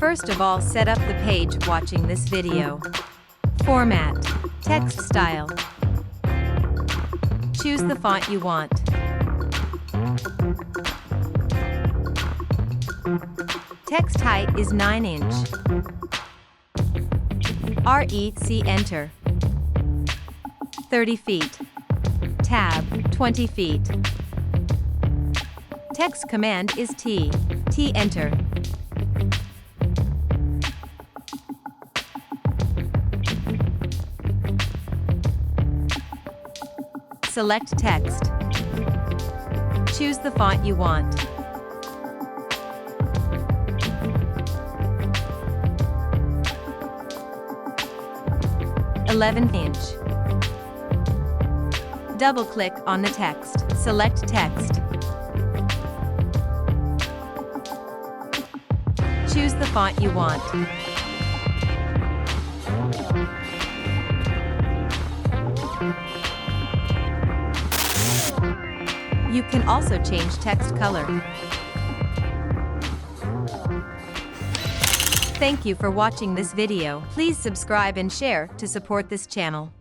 First of all, set up the page watching this video. Format, text style. Choose the font you want. Text height is 9 inch. REC enter. 30 feet. Tab, 20 feet. Text command is T enter. Select text. Choose the font you want. (11" Double-click on the text. Select text. Choose the font you want. You can also change text color. Thank you for watching this video. Please subscribe and share to support this channel.